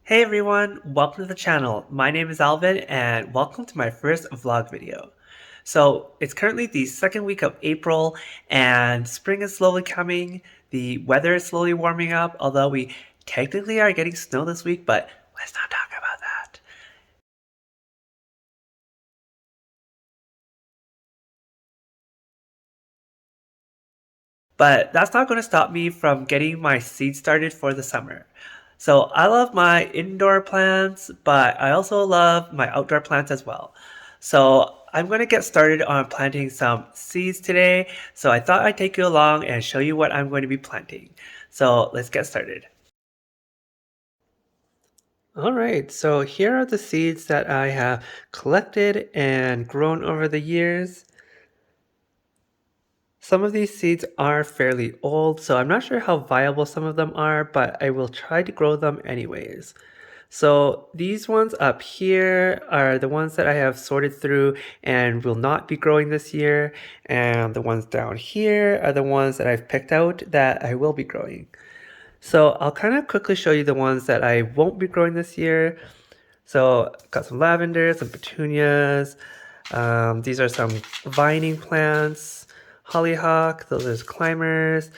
Hey everyone, welcome to the channel. My name is Alvin and welcome to my first vlog video. So it's currently the second week of April and spring is slowly coming. The weather is slowly warming up, although we technically are getting snow this week, but let's not talk about that. But that's not going to stop me from getting my seeds started for the summer. So I love my indoor plants, but I also love my outdoor plants as well. So I'm going to get started on planting some seeds today. So I thought I'd take you along and show you what I'm going to be planting. So let's get started. All right, so here are the seeds that I have collected and grown over the years. Some of these seeds are fairly old, so I'm not sure how viable some of them are, but I will try to grow them anyways. So these ones up here are the ones that I have sorted through and will not be growing this year. And the ones down here are the ones that I've picked out that I will be growing. So I'll kind of quickly show you the ones that I won't be growing this year. So I've got some lavender, some petunias. These are some vining plants, hollyhock, those are climbers.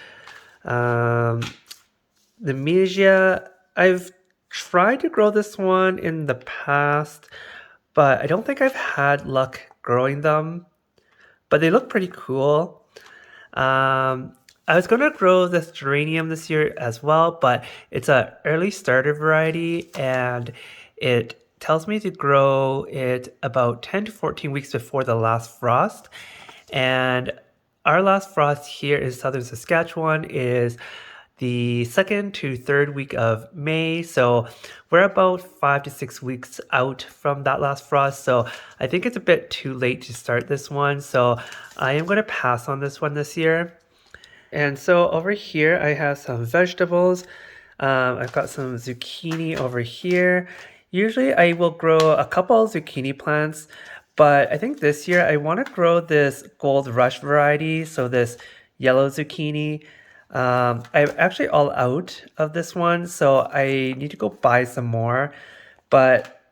The Mesia, I've tried to grow this one in the past, but I don't think I've had luck growing them. But they look pretty cool. I was going to grow this geranium this year as well, but it's an early starter variety and it tells me to grow it about 10 to 14 weeks before the last frost. And our last frost here in southern Saskatchewan is the second to third week of May. So we're about 5 to 6 weeks out from that last frost. So I think it's a bit too late to start this one. So I am going to pass on this one this year. And so over here, I have some vegetables. I've got some zucchini over here. Usually I will grow a couple of zucchini plants, but I think this year I want to grow this Gold Rush variety, so this yellow zucchini. I'm actually all out of this one, so I need to go buy some more, but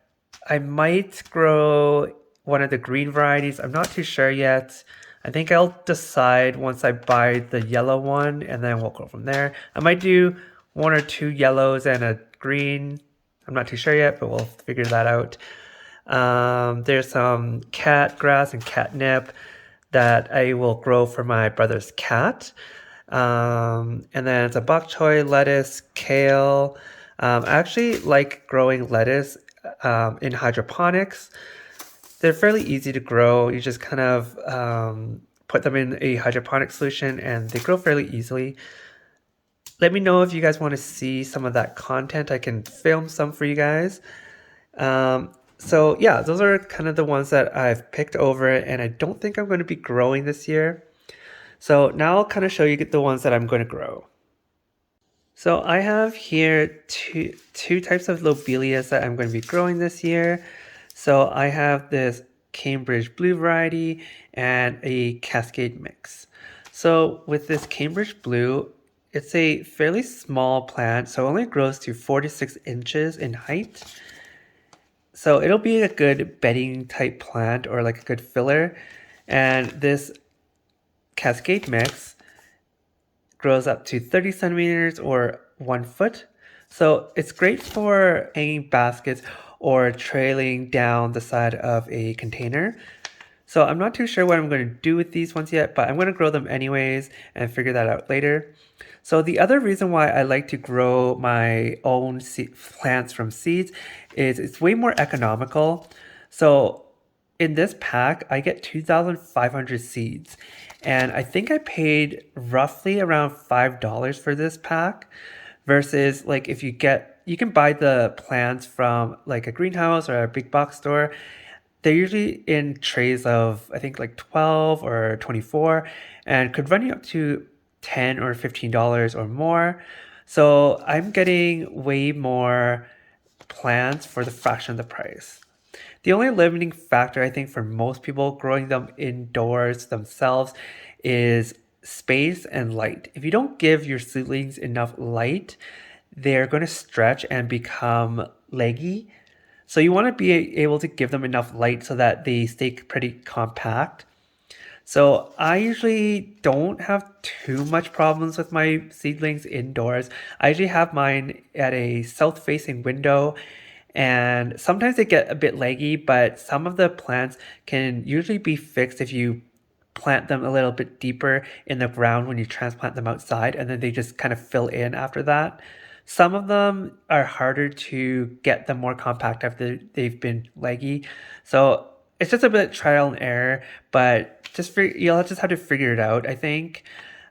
I might grow one of the green varieties. I'm not too sure yet. I think I'll decide once I buy the yellow one and then we'll go from there. I might do one or two yellows and a green. I'm not too sure yet, but we'll figure that out. There's some cat grass and catnip that I will grow for my brother's cat. And then it's a bok choy, lettuce, kale. I actually like growing lettuce in hydroponics. They're fairly easy to grow. You just kind of put them in a hydroponic solution and they grow fairly easily. Let me know if you guys want to see some of that content. I can film some for you guys. So yeah, those are kind of the ones that I've picked over and I don't think I'm going to be growing this year. So now I'll kind of show you the ones that I'm going to grow. So I have here two types of lobelias that I'm going to be growing this year. So I have this Cambridge Blue variety and a Cascade mix. So with this Cambridge Blue, it's a fairly small plant, so it only grows to 4 to 6 inches in height. So it'll be a good bedding type plant or like a good filler. And this Cascade mix grows up to 30 centimeters or 1 foot. So it's great for hanging baskets or trailing down the side of a container. So I'm not too sure what I'm going to do with these ones yet, but I'm going to grow them anyways and figure that out later. So the other reason why I like to grow my own plants from seeds is it's way more economical. So in this pack, I get 2,500 seeds. And I think I paid roughly around $5 for this pack versus like if you can buy the plants from like a greenhouse or a big box store. They're usually in trays of I think like 12 or 24 and could run you up to $10 or $15 or more. So I'm getting way more plants for the fraction of the price. The only limiting factor I think for most people growing them indoors themselves is space and light. If you don't give your seedlings enough light, they're going to stretch and become leggy. So you want to be able to give them enough light so that they stay pretty compact. So I usually don't have too much problems with my seedlings indoors. I usually have mine at a south-facing window, and sometimes they get a bit leggy, but some of the plants can usually be fixed if you plant them a little bit deeper in the ground when you transplant them outside, and then they just kind of fill in after that. Some of them are harder to get them more compact after they've been leggy. So it's just a bit trial and error, but you'll just have to figure it out, I think.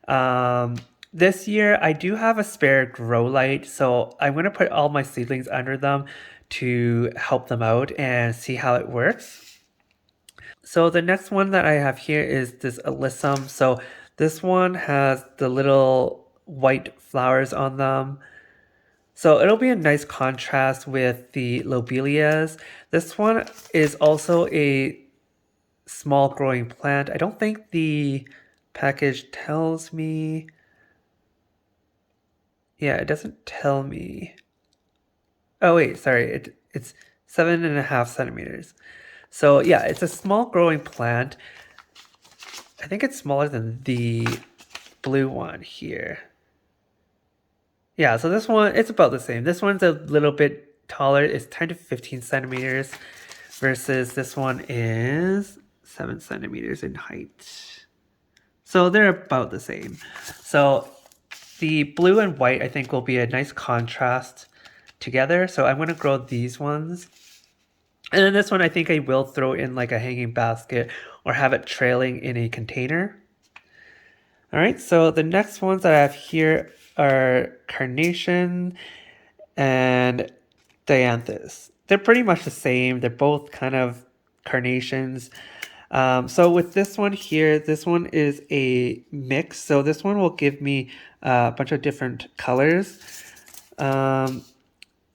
Um, this year, I do have a spare grow light, so I'm going to put all my seedlings under them to help them out and see how it works. So the next one that I have here is this alyssum. So this one has the little white flowers on them. So it'll be a nice contrast with the lobelias. This one is also a small growing plant. I don't think the package tells me. Yeah, it doesn't tell me. Oh wait, sorry, it's 7.5 centimeters. So yeah, it's a small growing plant. I think it's smaller than the blue one here. Yeah, so this one, it's about the same. This one's a little bit taller. It's 10 to 15 centimeters versus this one is 7 centimeters in height. So they're about the same. So the blue and white, I think, will be a nice contrast together. So I'm going to grow these ones. And then this one, I think I will throw in like a hanging basket or have it trailing in a container. All right, so the next ones that I have here are carnation and dianthus. They're pretty much the same. They're both kind of carnations. So with this one here, this one is a mix. So this one will give me a bunch of different colors.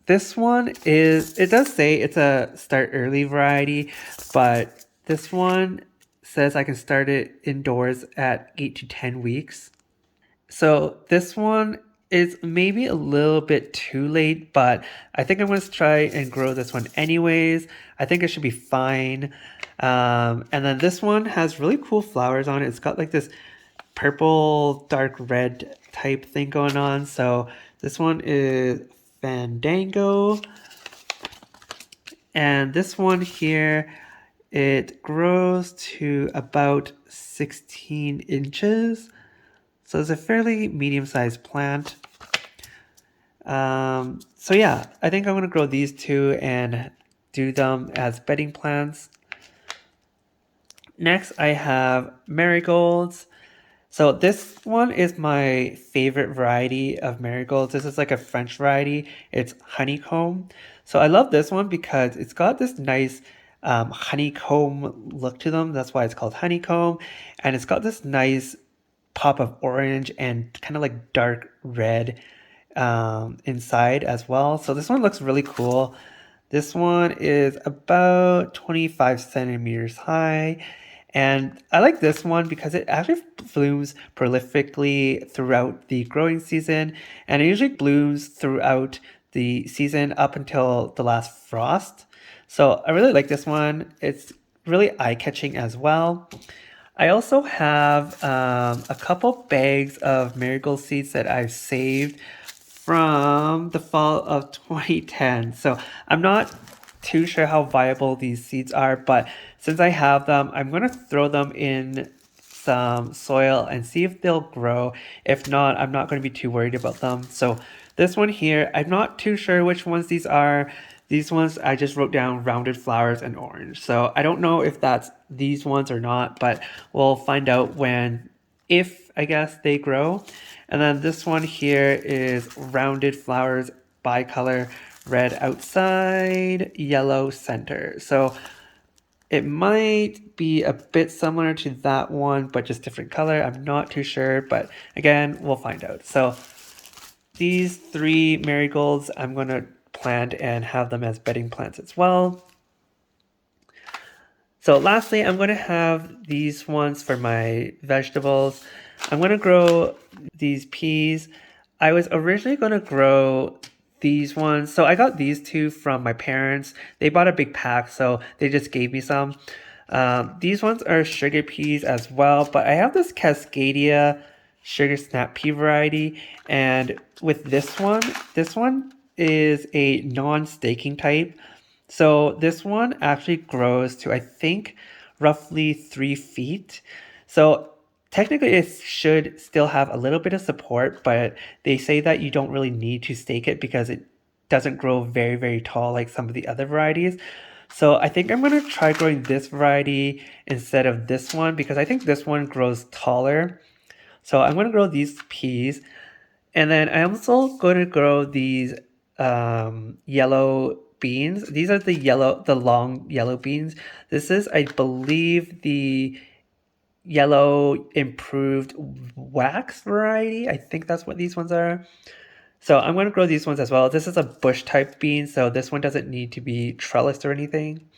This one is, it does say it's a start early variety, but this one says I can start it indoors at 8 to 10 weeks. So this one is maybe a little bit too late, but I think I'm going to try and grow this one anyways. I think it should be fine. And then this one has really cool flowers on it. It's got like this purple, dark red type thing going on. So this one is Fandango. And this one here, it grows to about 16 inches. So it's a fairly medium-sized plant. So yeah, I think I'm going to grow these two and do them as bedding plants. Next, I have marigolds. So this one is my favorite variety of marigolds. This is like a French variety. It's honeycomb. So I love this one because it's got this nice honeycomb look to them. That's why it's called honeycomb. And it's got this nice pop of orange and kind of like dark red inside as well. So this one looks really cool. This one is about 25 centimeters high. And I like this one because it actually blooms prolifically throughout the growing season. And it usually blooms throughout the season up until the last frost. So I really like this one. It's really eye-catching as well. I also have a couple bags of marigold seeds that I've saved from the fall of 2010. So I'm not too sure how viable these seeds are, but since I have them, I'm going to throw them in some soil and see if they'll grow. If not, I'm not going to be too worried about them. So this one here, I'm not too sure which ones these are. These ones I just wrote down rounded flowers and orange. So I don't know if that's these ones or not, but we'll find out if I guess they grow. And then this one here is rounded flowers, bicolor, red outside, yellow center. So it might be a bit similar to that one, but just different color. I'm not too sure, but again, we'll find out. So these three marigolds, I'm going to plant and have them as bedding plants as well. So lastly, I'm going to have these ones for my vegetables. I'm going to grow these peas. I was originally going to grow these ones. So I got these two from my parents. They bought a big pack, so they just gave me some. These ones are sugar peas as well, but I have this Cascadia sugar snap pea variety, and with this one is a non-staking type. So this one actually grows to, I think, roughly 3 feet. So technically it should still have a little bit of support, but they say that you don't really need to stake it because it doesn't grow very, very tall like some of the other varieties. So I think I'm going to try growing this variety instead of this one because I think this one grows taller. So I'm going to grow these peas. And then I'm also going to grow these yellow beans. These are the long yellow beans. This is, I believe, the yellow improved wax variety. I think that's what these ones are. So I'm going to grow these ones as well. This is a bush type bean, so this one doesn't need to be trellised or anything.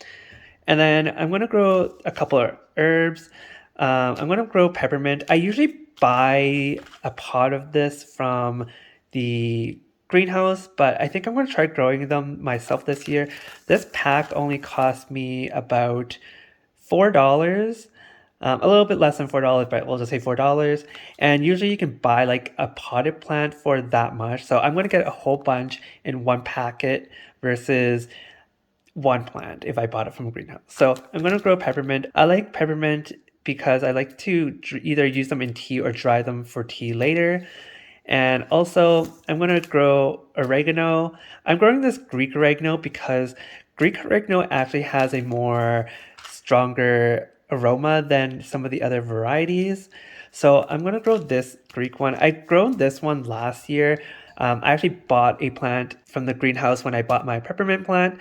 And then I'm going to grow a couple of herbs. I'm going to grow peppermint. I usually buy a pot of this from the greenhouse, but I think I'm going to try growing them myself this year. This pack only cost me about $4. A little bit less than $4, but we'll just say $4. And usually you can buy like a potted plant for that much. So I'm going to get a whole bunch in one packet versus one plant if I bought it from a greenhouse. So I'm going to grow peppermint. I like peppermint because I like to either use them in tea or dry them for tea later. And also, I'm going to grow oregano. I'm growing this Greek oregano because Greek oregano actually has a more stronger aroma than some of the other varieties. So I'm going to grow this Greek one. I grown this one last year. I actually bought a plant from the greenhouse when I bought my peppermint plant.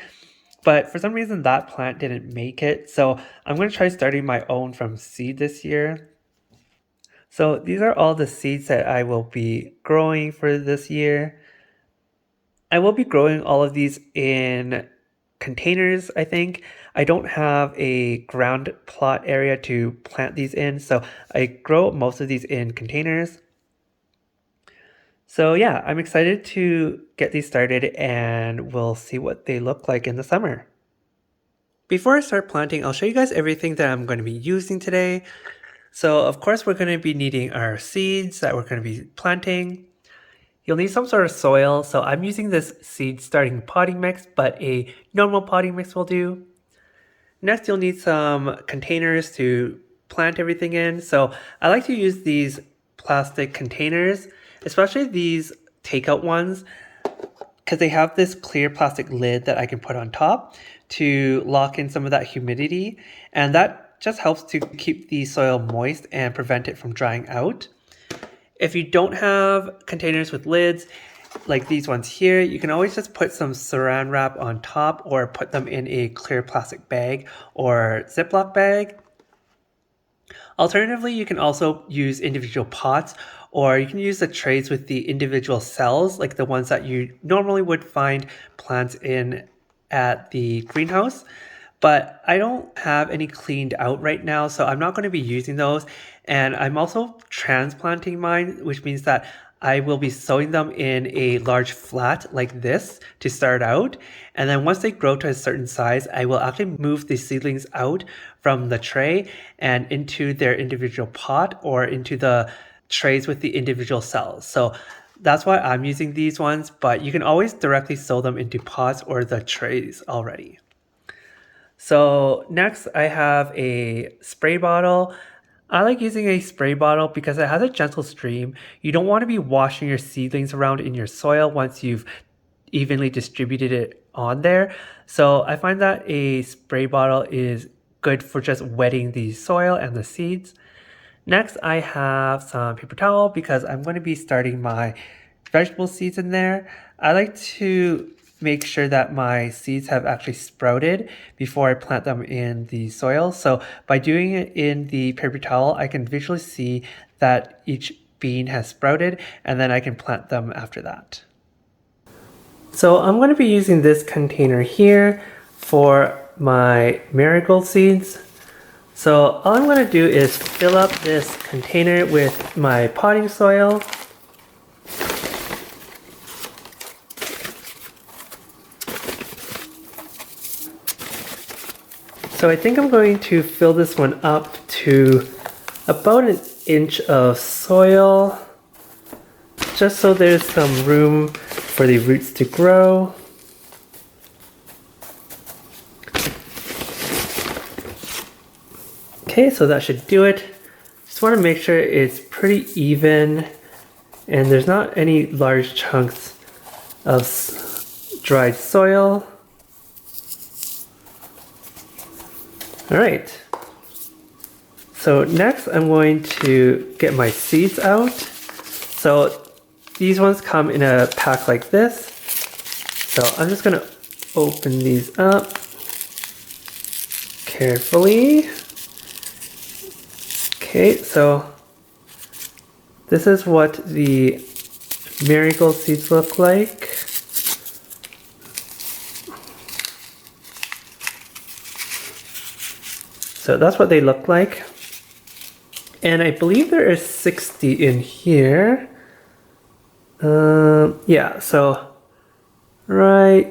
But for some reason, that plant didn't make it. So I'm going to try starting my own from seed this year. So these are all the seeds that I will be growing for this year. I will be growing all of these in containers, I think. I don't have a ground plot area to plant these in, so I grow most of these in containers. So yeah, I'm excited to get these started and we'll see what they look like in the summer. Before I start planting, I'll show you guys everything that I'm going to be using today. So of course we're going to be needing our seeds that we're going to be planting. You'll need some sort of soil, so I'm using this seed starting potting mix, but a normal potting mix will do. Next you'll need some containers to plant everything in. So I like to use these plastic containers, especially these takeout ones, because they have this clear plastic lid that I can put on top to lock in some of that humidity, and that just helps to keep the soil moist and prevent it from drying out. If you don't have containers with lids, like these ones here, you can always just put some saran wrap on top or put them in a clear plastic bag or Ziploc bag. Alternatively, you can also use individual pots, or you can use the trays with the individual cells, like the ones that you normally would find plants in at the greenhouse. But I don't have any cleaned out right now, so I'm not going to be using those. And I'm also transplanting mine, which means that I will be sowing them in a large flat like this to start out. And then once they grow to a certain size, I will actually move the seedlings out from the tray and into their individual pot or into the trays with the individual cells. So that's why I'm using these ones, but you can always directly sow them into pots or the trays already. So next I have a spray bottle. I like using a spray bottle because it has a gentle stream. You don't want to be washing your seedlings around in your soil once you've evenly distributed it on there. So I find that a spray bottle is good for just wetting the soil and the seeds. Next, I have some paper towel because I'm going to be starting my vegetable seeds in there. I like to make sure that my seeds have actually sprouted before I plant them in the soil. So by doing it in the paper towel, I can visually see that each bean has sprouted, and then I can plant them after that. So I'm going to be using this container here for my marigold seeds. So all I'm going to do is fill up this container with my potting soil. So I think I'm going to fill this one up to about an inch of soil, just so there's some room for the roots to grow. Okay, so that should do it. Just want to make sure it's pretty even and there's not any large chunks of dried soil. All right. So next I'm going to get my seeds out. So these ones come in a pack like this. So I'm just gonna open these up carefully. Okay, so this is what the marigold seeds look like. So that's what they look like. And I believe there is 60 in here. Yeah, so right,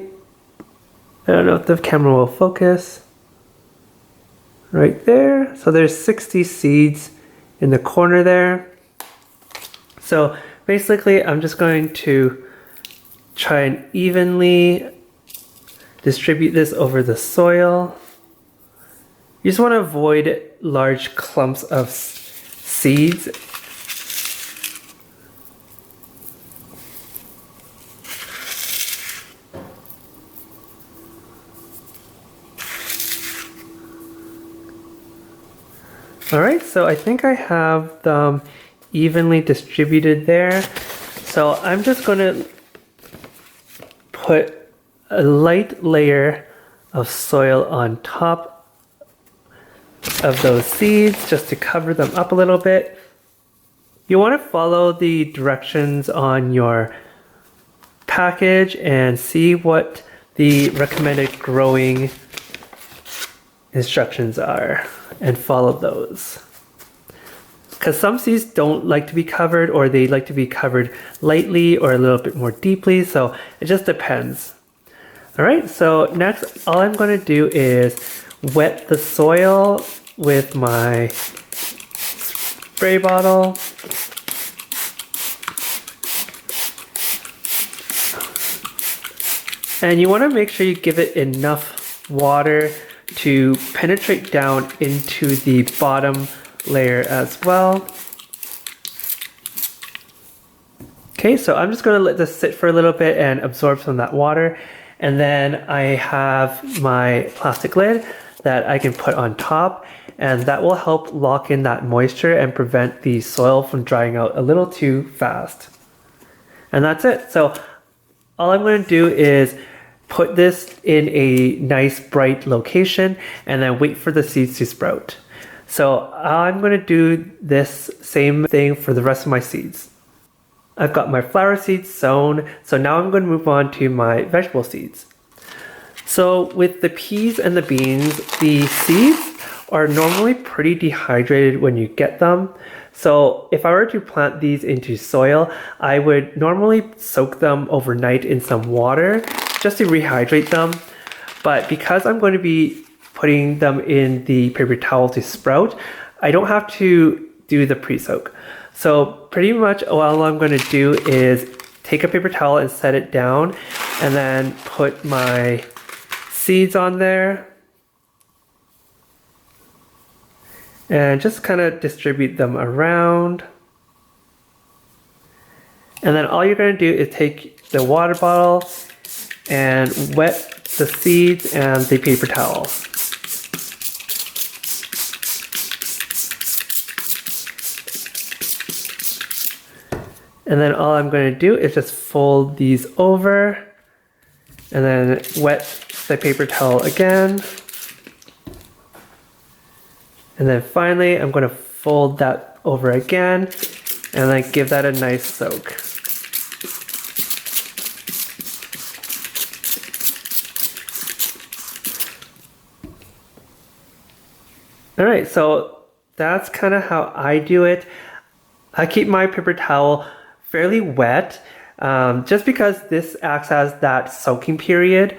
I don't know if the camera will focus. Right there. So there's 60 seeds in the corner there. So basically I'm just going to try and evenly distribute this over the soil. You just want to avoid large clumps of seeds. Alright, so I think I have them evenly distributed there. So I'm just going to put a light layer of soil on top of those seeds just to cover them up a little bit. You want to follow the directions on your package and see what the recommended growing instructions are and follow those. Because some seeds don't like to be covered, or they like to be covered lightly or a little bit more deeply, so it just depends. Alright, so next all I'm going to do is wet the soil with my spray bottle. And you want to make sure you give it enough water to penetrate down into the bottom layer as well. Okay, so I'm just going to let this sit for a little bit and absorb some of that water. And then I have my plastic lid that I can put on top, and that will help lock in that moisture and prevent the soil from drying out a little too fast. And that's it. So all I'm going to do is put this in a nice bright location and then wait for the seeds to sprout. So I'm going to do this same thing for the rest of my seeds. I've got my flower seeds sown, so now I'm going to move on to my vegetable seeds. So with the peas and the beans, the seeds are normally pretty dehydrated when you get them. So if I were to plant these into soil, I would normally soak them overnight in some water just to rehydrate them. But because I'm going to be putting them in the paper towel to sprout, I don't have to do the pre-soak. So pretty much all I'm going to do is take a paper towel and set it down, and then put my seeds on there and just kind of distribute them around. And then all you're going to do is take the water bottle and wet the seeds and the paper towel. And then all I'm going to do is just fold these over and then wet the paper towel again. And then finally, I'm going to fold that over again and then give that a nice soak. All right, so that's kind of how I do it. I keep my paper towel fairly wet just because this acts as that soaking period.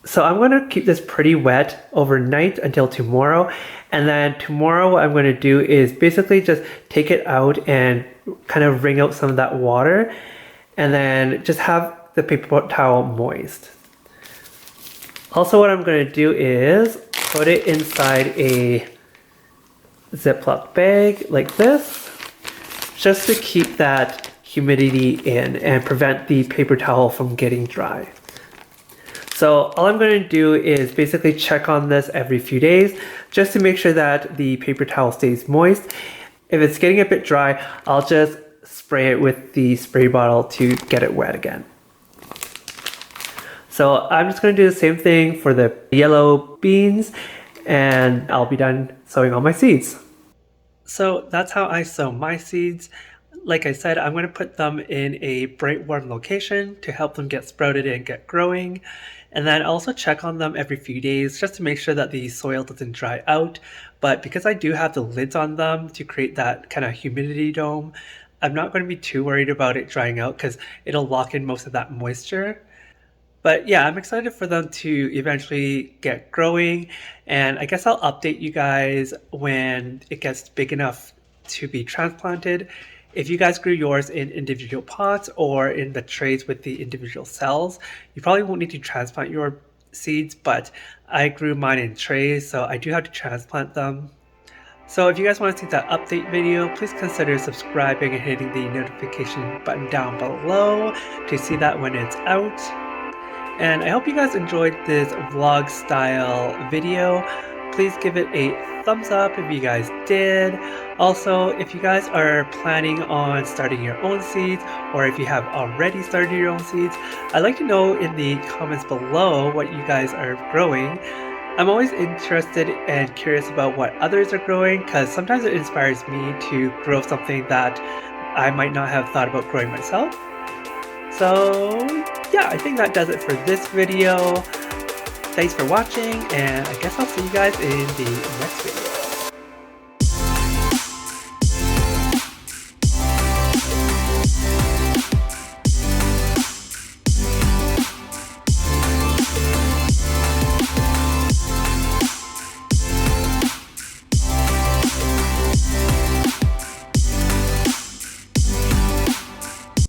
So I'm going to keep this pretty wet overnight until tomorrow. And then tomorrow what I'm going to do is basically just take it out and kind of wring out some of that water. And then just have the paper towel moist. Also what I'm going to do is put it inside a Ziploc bag like this, just to keep that humidity in and prevent the paper towel from getting dry. So all I'm going to do is basically check on this every few days just to make sure that the paper towel stays moist. If it's getting a bit dry, I'll just spray it with the spray bottle to get it wet again. So I'm just going to do the same thing for the yellow beans, and I'll be done sowing all my seeds. So that's how I sow my seeds. Like I said, I'm going to put them in a bright, warm location to help them get sprouted and get growing. And then also check on them every few days just to make sure that the soil doesn't dry out. But because I do have the lids on them to create that kind of humidity dome, I'm not going to be too worried about it drying out because it'll lock in most of that moisture. But yeah, I'm excited for them to eventually get growing, and I guess I'll update you guys when it gets big enough to be transplanted. If you guys grew yours in individual pots or in the trays with the individual cells, you probably won't need to transplant your seeds, but I grew mine in trays, so I do have to transplant them. So if you guys want to see that update video, please consider subscribing and hitting the notification button down below to see that when it's out. And I hope you guys enjoyed this vlog style video. Please give it a thumbs up if you guys did. Also, if you guys are planning on starting your own seeds, or if you have already started your own seeds, I'd like to know in the comments below what you guys are growing. I'm always interested and curious about what others are growing, because sometimes it inspires me to grow something that I might not have thought about growing myself. So yeah, I think that does it for this video. Thanks for watching, and I guess I'll see you guys in the next video.